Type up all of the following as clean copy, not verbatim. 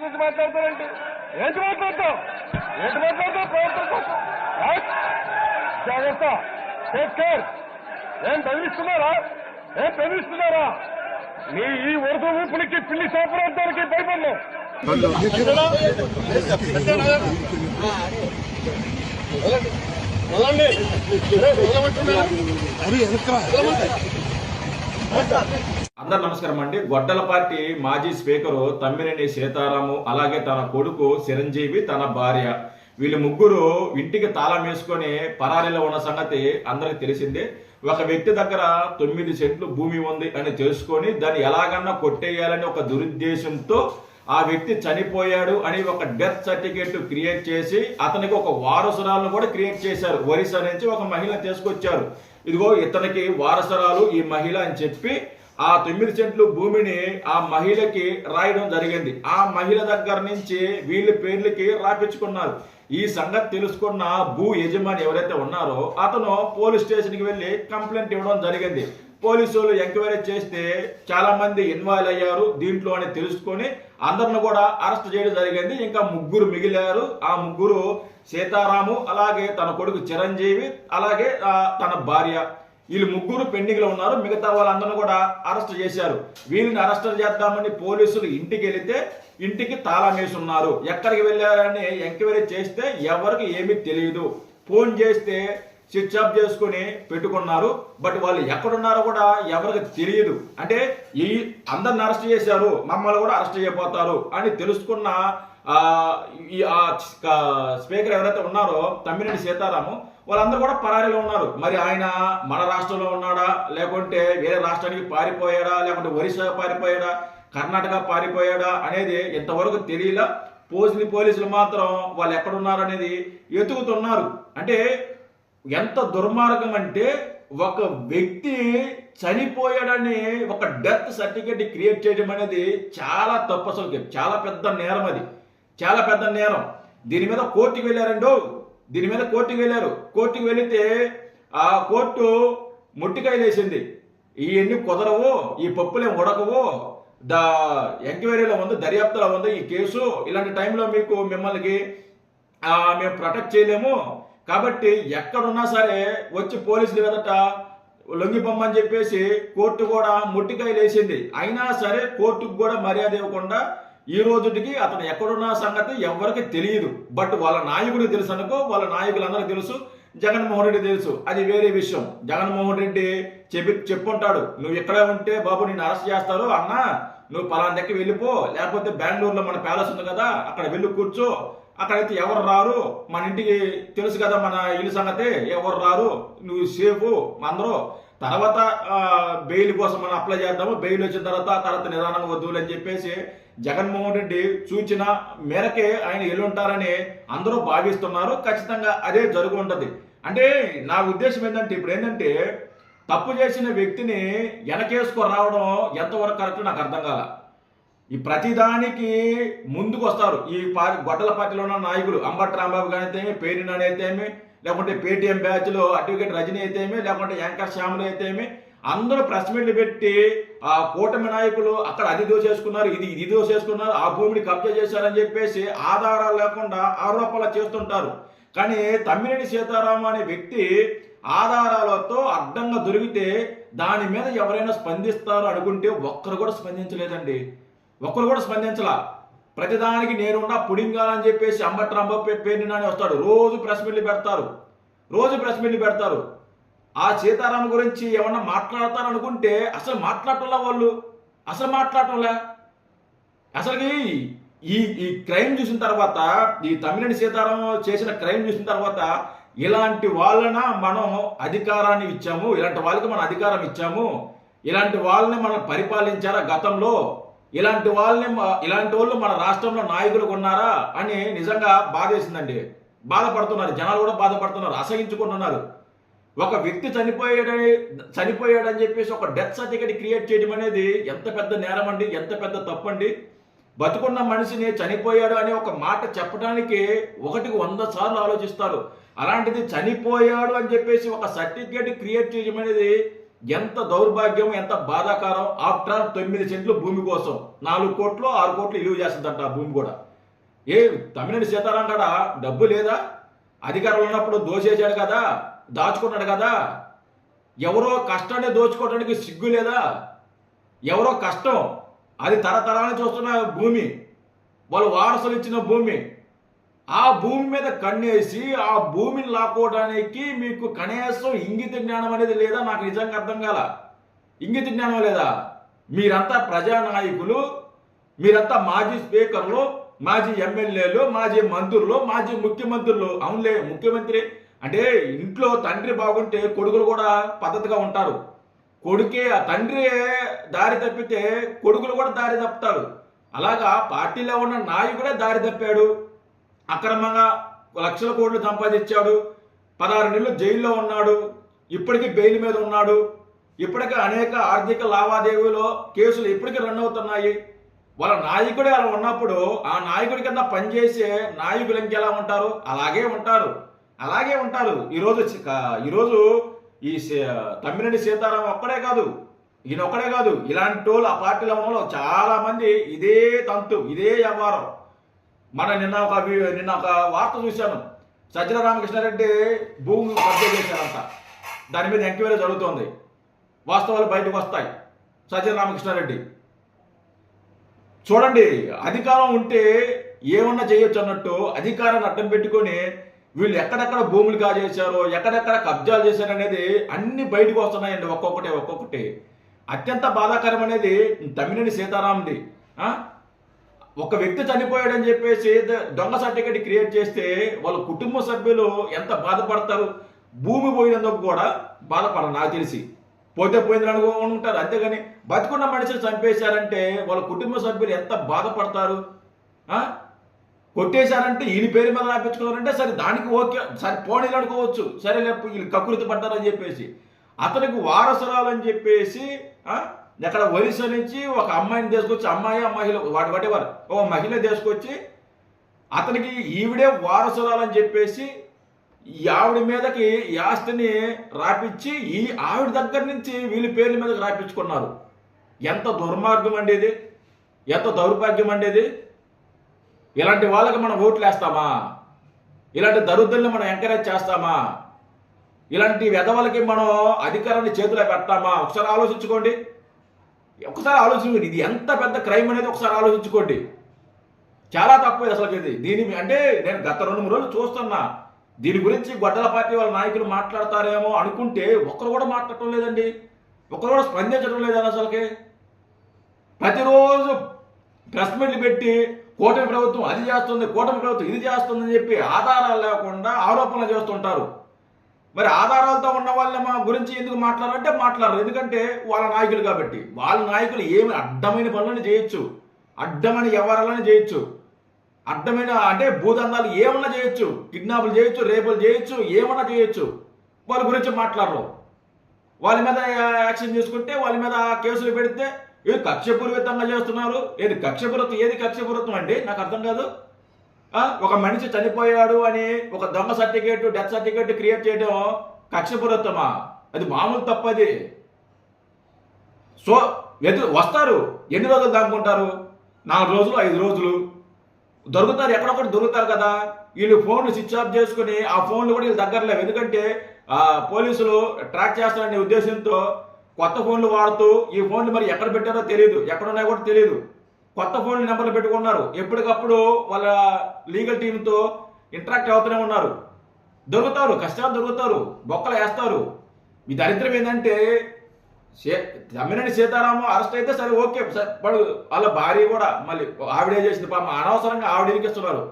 గురించి మాట్లాడతారండి. ఏంటి మాట్లాడతాం ప్రభుత్వం కోసం జాగ్రత్త, టేక్ కేర్. ఏం బెదిరిస్తున్నారా? మీ ఈ ఉరద ఊపులకి పిల్లి సాపరార్థానికి భయపడ్డాం. అందరు నమస్కారం అండి. గొడ్డలపాటి మాజీ స్పీకరు తమ్మినేని సీతారాము, అలాగే తన కొడుకు చిరంజీవి, తన భార్య, వీళ్ళు ముగ్గురు ఇంటికి తాళం వేసుకొని పరారీలో ఉన్న సంగతి అందరికి తెలిసిందే. ఒక వ్యక్తి దగ్గర 9 సెంట్లు భూమి ఉంది అని తెలుసుకొని దాన్ని ఎలాగన్నా కొట్టేయాలని ఒక దురుద్దేశంతో ఆ వ్యక్తి చనిపోయాడు అని ఒక డెత్ సర్టిఫికేట్ క్రియేట్ చేసి అతనికి ఒక వారసురాలను కూడా క్రియేట్ చేశారు. ఒరిస్సా నుంచి ఒక మహిళను తీసుకొచ్చారు. ఇదిగో ఇతనికి వారసురాలు ఈ మహిళ అని చెప్పి ఆ 9 సెంట్లు భూమిని ఆ మహిళకి రాయడం జరిగింది. ఆ మహిళ దగ్గర నుంచి వీళ్ళ పేర్లకి రాపించుకున్నారు. ఈ సంగతి తెలుసుకున్న భూ యజమాని ఎవరైతే ఉన్నారో అతను పోలీస్ స్టేషన్కి వెళ్ళి కంప్లైంట్ ఇవ్వడం జరిగింది. పోలీసులు ఎంక్వైరీ చేస్తే చాలా మంది ఇన్వాల్వ్ అయ్యారు దీంట్లో అని తెలుసుకొని అందరిని కూడా అరెస్ట్ చేయడం జరిగింది. ఇంకా 3 మిగిలారు. ఆ 3 సీతారాము, అలాగే తన కొడుకు చిరంజీవి, అలాగే తన భార్య, వీళ్ళు 3 పెండింగ్ లో ఉన్నారు. మిగతా వాళ్ళందరినీ కూడా అరెస్ట్ చేశారు. వీళ్ళని అరెస్ట్ చేద్దామని పోలీసులు ఇంటికి వెళితే ఇంటికి తాళం వేసి ఉన్నారు. ఎక్కడికి వెళ్ళారని ఎంక్వైరీ చేస్తే ఎవరికి ఏమీ తెలియదు. ఫోన్ చేస్తే స్విచ్ ఆఫ్ చేసుకుని పెట్టుకున్నారు. బట్ వాళ్ళు ఎక్కడున్నారో కూడా ఎవరికి తెలియదు. అంటే ఈ అందరిని అరెస్ట్ చేశారు, మమ్మల్ని కూడా అరెస్ట్ చేయబోతారు అని తెలుసుకున్న స్పీకర్ ఎవరైతే ఉన్నారో తమ్మినేని సీతారాము, వాళ్ళందరూ కూడా పరారీలో ఉన్నారు. మరి ఆయన మన రాష్ట్రంలో ఉన్నాడా, లేకుంటే వేరే రాష్ట్రానికి పారిపోయాడా, లేకుంటే ఒరిస్సా పారిపోయాడా, కర్ణాటక పారిపోయాడా అనేది ఇంతవరకు తెలియలా. పోలీసులు మాత్రం వాళ్ళు ఎక్కడున్నారు అనేది ఎతుకుతున్నారు. అంటే ఎంత దుర్మార్గం అంటే ఒక వ్యక్తి చనిపోయాడని ఒక డెత్ సర్టిఫికేట్ క్రియేట్ చేయడం అనేది చాలా తప్పు. అసలు చాలా పెద్ద నేరం, అది చాలా పెద్ద నేరం. దీని మీద కోర్టుకి వెళ్ళారండో, కోర్టుకి వెళితే ఆ కోర్టు ముట్టికాయలు వేసింది. ఇవన్నీ కుదరవు, ఈ పప్పులేం ఉడకవు, ఎంక్వైరీలో ఉంది, దర్యాప్తులో ఉంది ఈ కేసు, ఇలాంటి టైంలో మిమ్మల్ని మేము ప్రొటెక్ట్ చేయలేము, కాబట్టి ఎక్కడున్నా సరే వచ్చి పోలీసులు ఎదుట లొంగిపోమ్మని చెప్పేసి కోర్టు కూడా ముట్టికాయలు వేసింది. అయినా సరే కోర్టుకు కూడా మర్యాద ఇవ్వకుండా ఈ రోజుకి అతను ఎక్కడున్న సంగతి ఎవరికి తెలియదు. బట్ వాళ్ళ నాయకుడికి తెలుసు అనుకో, వాళ్ళ నాయకులందరికీ తెలుసు, జగన్మోహన్ రెడ్డి తెలుసు, అది వేరే విషయం. జగన్మోహన్ రెడ్డి చెప్పుంటాడు, నువ్వు ఇక్కడే ఉంటే బాబు నిన్ను అరెస్ట్ చేస్తారు అన్న, నువ్వు పలానా దగ్గర వెళ్ళిపో, లేకపోతే బెంగళూరులో మన ప్యాలెస్ ఉంది కదా అక్కడ వెళ్ళి కూర్చో, అక్కడైతే ఎవరు రారు, మన ఇంటికి తెలుసు కదా మన ఇల్లు సంగతి, ఎవరు రారు, నువ్వు సేఫ్ అందరూ, తర్వాత బెయిల్ కోసం మనం అప్లై చేద్దాము, బెయిల్ వచ్చిన తర్వాత నిదానంగా వద్దులు అని చెప్పేసి జగన్మోహన్ రెడ్డి సూచన మేరకే ఆయన ఎల్లుంటారని అందరూ భావిస్తున్నారు. ఖచ్చితంగా అదే జరుగు ఉంటుంది. అంటే నా ఉద్దేశం ఏంటంటే ఇప్పుడు ఏంటంటే తప్పు చేసిన వ్యక్తిని వెనకేసుకు రావడం ఎంతవరకు కరెక్ట్ నాకు అర్థం కాల. ఈ ప్రతిదానికి ముందుకు వస్తారు ఈ గొడ్డల పార్టీలో ఉన్న నాయకులు. అంబటి రాంబాబు గారు అయితేమి, పేరు నాని అయితేమి, లేకుంటే పేటీఎం బ్యాచ్లో అడ్వకేట్ రజనీ అయితేమి, లేకుంటే యాంకర్ శ్యాములు అయితేమి, అందరూ ప్రెస్ మీట్లు పెట్టి ఆ కూటమి నాయకులు అక్కడ అది దోసేసుకున్నారు, ఇది దోసేసుకున్నారు, ఆ భూమిని కబ్జా చేశారని చెప్పేసి ఆధారాలు లేకుండా ఆరోపణలు చేస్తుంటారు. కానీ తమ్మినేని సీతారాము అనే వ్యక్తి ఆధారాలతో అడ్డంగా దొరికితే దాని మీద ఎవరైనా స్పందిస్తారు అనుకుంటే ఒక్కరు కూడా స్పందించలేదండి. ఒక్కరు కూడా స్పందించలా. ప్రతిదానికి నేనున్నా పుడింగాలని చెప్పేసి అంబటి రాంబాబు పేరు నాని వస్తాడు, రోజు ప్రెస్ మీట్లు పెడతారు. ఆ సీతారాం గురించి ఏమన్నా మాట్లాడతారనుకుంటే అసలు మాట్లాడటంలా. అసలుకి ఈ క్రైమ్ చూసిన తర్వాత, ఈ తమ్మినేని సీతారాం చేసిన క్రైమ్ చూసిన తర్వాత ఇలాంటి వాళ్ళన మనం అధికారాన్ని ఇచ్చాము, ఇలాంటి వాళ్ళకి మనం అధికారం ఇచ్చాము, ఇలాంటి వాళ్ళని మనం పరిపాలించారా గతంలో, ఇలాంటి వాళ్ళు మన రాష్ట్రంలో నాయకులు ఉన్నారా అని నిజంగా బాధేసిందండి. బాధపడుతున్నారు జనాలు, కూడా బాధపడుతున్నారు, అసహించుకుంటున్నారు. ఒక వ్యక్తి చనిపోయాడని చెప్పేసి ఒక డెత్ సర్టిఫికేట్ క్రియేట్ చేయడం అనేది ఎంత పెద్ద నేరం అండి, ఎంత పెద్ద తప్పండి. బతుకున్న మనిషిని చనిపోయాడు అనే ఒక మాట చెప్పడానికి 100 సార్లు ఆలోచిస్తారు. అలాంటిది చనిపోయాడు అని చెప్పేసి ఒక సర్టిఫికేట్ క్రియేట్ చేయడం అనేది ఎంత దౌర్భాగ్యం, ఎంత బాధాకరం. ఆఫ్టర్ ఆల్ 9 సెంట్లు భూమి కోసం 4 కోట్లు 6 కోట్లు ఇలువ చేస్తుందంట ఆ భూమి కూడా. తమ్మినేని సీతారాం కాడ డబ్బు లేదా? అధికారంలో ఉన్నప్పుడు దోచేశాడు కదా, దాచుకున్నాడు కదా. ఎవరో కష్టాన్ని దోచుకోవడానికి సిగ్గు లేదా? ఎవరో కష్టం, అది తరతరాన్ని చూస్తున్న భూమి, వాళ్ళు వారసులు ఇచ్చిన భూమి. ఆ భూమి మీద కన్నేసి ఆ భూమిని లాక్కోవడానికి మీకు కనీసం ఇంగిత జ్ఞానం అనేది లేదా? నాకు నిజంగా అర్థం కాల. ఇంగిత జ్ఞానం లేదా? మీరంతా ప్రజానాయకులు, మీరంతా మాజీ స్పీకర్లు, మాజీ ఎమ్మెల్యేలు, మాజీ మంత్రులు, మాజీ ముఖ్యమంత్రులు. అవునులే, ముఖ్యమంత్రి అంటే ఇంట్లో తండ్రి బాగుంటే కొడుకులు కూడా పద్ధతిగా ఉంటారు. తండ్రి దారి తప్పితే కొడుకులు కూడా దారి తప్పుతారు. అలాగా పార్టీలో ఉన్న నాయకుడే దారి తప్పాడు, అక్రమంగా లక్షల కోట్లు సంపాదించాడు, 16 నెలలు జైల్లో ఉన్నాడు, ఇప్పటికీ బెయిల్ మీద ఉన్నాడు. ఇప్పటికీ అనేక ఆర్థిక లావాదేవీలో కేసులు ఇప్పటికీ రన్ అవుతున్నాయి. వాళ్ళ నాయకుడే అలా ఉన్నప్పుడు ఆ నాయకుడి కింద పనిచేసే నాయకులు ఇంకెలా ఉంటారు? అలాగే ఉంటారు. ఈరోజు ఈ తమ్మినేని సీతారాం ఒక్కడే కాదు, ఈయన ఒక్కడే కాదు, ఇలాంటి వాళ్ళు ఆ పార్టీలో ఉన్న వాళ్ళు చాలా మంది ఇదే తంతు, ఇదే వ్యవహారం. నిన్న ఒక వార్త చూశాను. సజ్జల రామకృష్ణారెడ్డి భూమి కబ్జా చేశారంట. దాని మీద ఎంక్వైరీ జరుగుతోంది. వాస్తవాలు బయటకు వస్తాయి. సజ్జల రామకృష్ణారెడ్డి చూడండి, అధికారం ఉంటే ఏమన్నా చేయొచ్చు అన్నట్టు అధికారాన్ని అడ్డం పెట్టుకొని వీళ్ళు ఎక్కడెక్కడ భూములు కాజేశారో, ఎక్కడెక్కడ కబ్జాలు చేశారు అనేది అన్ని బయటకు వస్తున్నాయండి, ఒక్కొక్కటి. అత్యంత బాధాకరం అనేది తమ్మినేని సీతారాంది. ఒక వ్యక్తి చనిపోయాడని చెప్పేసి దొంగ సర్టిఫికేట్ క్రియేట్ చేస్తే వాళ్ళ కుటుంబ సభ్యులు ఎంత బాధపడతారు. భూమి పోయినందుకు కూడా బాధపడరు నాకు తెలిసి. పోయిందని అనుకుంటారు, అంతేగాని బతుకున్న మనిషిని చంపేశారంటే వాళ్ళ కుటుంబ సభ్యులు ఎంత బాధపడతారు. కొట్టేశారంటే ఈయన పేరు మీద రాపించుకున్నారంటే సరే, దానికి ఓకే, సరే పోనీలు అనుకోవచ్చు, సరే వీళ్ళు కకృతి పడ్డారని చెప్పేసి. అతనికి వారసురాలని చెప్పేసి ఎక్కడ ఒరిస్సా నుంచి ఒక అమ్మాయిని తీసుకొచ్చి, మహిళ వాటెవర్ ఒక మహిళ తీసుకొచ్చి అతనికి ఈవిడే వారసురాలని చెప్పేసి ఈ ఆవిడ మీదకి ఈ ఆస్తిని రాపిచ్చి ఈ ఆవిడ దగ్గర నుంచి వీళ్ళ పేర్ల మీదకి రాపించుకున్నారు. ఎంత దుర్మార్గం అండి ఇది, ఎంత దౌర్భాగ్యం అండి ఇది. ఇలాంటి వాళ్ళకి మనం ఓట్లు వేస్తామా? ఇలాంటి దరిద్రుల్ని మనం ఎంకరేజ్ చేస్తామా? ఇలాంటి వెధవలకి మనం అధికారాన్ని చేతిలో పెడతామా? ఒకసారి ఆలోచించుకోండి. ఇది ఎంత పెద్ద క్రైమ్ అనేది ఒకసారి ఆలోచించుకోండి. చాలా తక్కువ అసలు ఇది. అంటే నేను గత 2-3 రోజులు చూస్తున్నా. దీని గురించి గొడ్డల పార్టీ వాళ్ళ నాయకులు మాట్లాడతారేమో అనుకుంటే ఒక్కరు కూడా మాట్లాడటం లేదండి, ఒక్కరు కూడా స్పందించడం లేదండి. అసలుకి ప్రతిరోజు ప్రెస్ మీట్లు పెట్టి కూటమి ప్రభుత్వం అది చేస్తుంది, కూటమి ప్రభుత్వం ఇది చేస్తుందని చెప్పి ఆధారాలు లేకుండా ఆరోపణలు చేస్తుంటారు. మరి ఆధారాలతో ఉన్న వాళ్ళ మా గురించి ఎందుకు మాట్లాడారంటే మాట్లాడరు, ఎందుకంటే వాళ్ళ నాయకులు కాబట్టి. వాళ్ళ నాయకులు ఏమి అడ్డమైన పనులను చేయొచ్చు, అడ్డమైన వ్యవహారాలను చేయొచ్చు, అడ్డమైన అంటే భూదందాలు ఏమన్నా చేయొచ్చు, కిడ్నాపులు చేయొచ్చు, రేపులు చేయొచ్చు, ఏమన్నా చేయొచ్చు. వాళ్ళ గురించి మాట్లాడరు. వాళ్ళ మీద యాక్షన్ తీసుకుంటే, వాళ్ళ మీద కేసులు పెడితే ఏది కక్షపూరితంగా చేస్తున్నారు. ఏది కక్షపూరితం అండి? నాకు అర్థం కాదు. ఒక మనిషి చనిపోయాడు అని ఒక దొంగ సర్టిఫికేట్, డెత్ సర్టిఫికేట్ క్రియేట్ చేయడం కక్షపూరితమా? అది మామూలు తప్పది. సో వస్తారు, ఎన్ని రోజులు దాక్కుంటారు? 4 రోజులు 5 రోజులు దొరుకుతారు, ఎక్కడొక్కటి దొరుకుతారు కదా. వీళ్ళు ఫోన్లు స్విచ్ ఆఫ్ చేసుకుని ఆ ఫోన్లు కూడా వీళ్ళు దగ్గర లేవు, ఎందుకంటే పోలీసులు ట్రాక్ చేస్తారనే ఉద్దేశంతో కొత్త ఫోన్లు వాడుతూ ఈ ఫోన్లు మరి ఎక్కడ పెట్టారో తెలియదు, ఎక్కడ ఉన్నాయో కూడా తెలియదు. కొత్త ఫోన్లు నెంబర్లు పెట్టుకున్నారు. ఎప్పటికప్పుడు వాళ్ళ లీగల్ టీంతో ఇంటరాక్ట్ అవుతూనే ఉన్నారు. దొరుకుతారు, కష్టాలు దొరుకుతారు, బొక్కలు వేస్తారు. మీ దరిద్రం ఏంటంటే తమ్మినేని సీతారాము అరెస్ట్ అయితే సరే ఓకే, వాళ్ళ భార్య కూడా మళ్ళీ ఆవిడే చేసింది పాపం, అనవసరంగా ఆవిడ ఇరికిస్తున్నారు.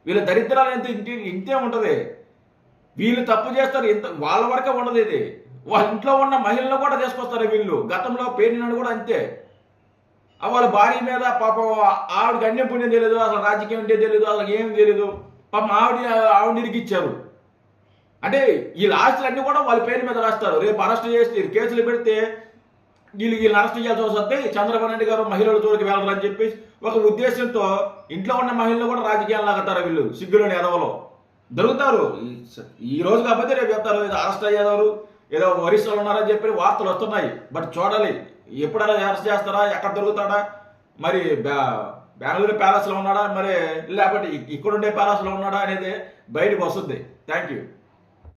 వీళ్ళ దరిద్రాలు ఎంత ఇంతే ఉంటుంది. వీళ్ళు తప్పు చేస్తారు, ఇంత వాళ్ళ వరకే ఉండదు. ఇది వాళ్ళ ఇంట్లో ఉన్న మహిళలను కూడా తీసుకొస్తారు వీళ్ళు. గతంలో పేరినాడు కూడా అంతే. వాళ్ళ భార్య మీద పాపం ఆవిడకి అన్యం పుణ్యం తెలియదు, అసలు రాజకీయం అంటే తెలియదు, అసలు ఏం తెలియదు. పాపం ఆవిడ ఇరికిచ్చారు. అంటే ఈ ఆస్తులన్నీ కూడా వాళ్ళ పేరు మీద రాస్తారు. రేపు అరెస్ట్ చేసి కేసులు పెడితే వీళ్ళని అరెస్ట్ చేయాల్సి వస్తే చంద్రబాబు నాయుడు గారు మహిళల జోలికి వెళ్ళాలని చెప్పి ఒక ఉద్దేశంతో ఇంట్లో ఉన్న మహిళలు కూడా రాజకీయాలు లాగుతారు. వీళ్ళు సిగ్గులోని ఎదవలో దొరుకుతారు. ఈ రోజు కాకపోతే రేపు చెప్తారు, అరెస్ట్ అయ్యేవారు ఏదో ఒరిస్సాలో ఉన్నారని చెప్పి వార్తలు వస్తున్నాయి. బట్ చూడాలి ఎప్పుడైనా అరెస్ట్ చేస్తారా, ఎక్కడ దొరుకుతాడా, మరి బెంగళూరు ప్యాలెస్లో ఉన్నాడా, మరి లేకపోతే ఇక్కడుండే ప్యాలెస్లో ఉన్నాడా అనేది బయటకు వస్తుంది. Thank you.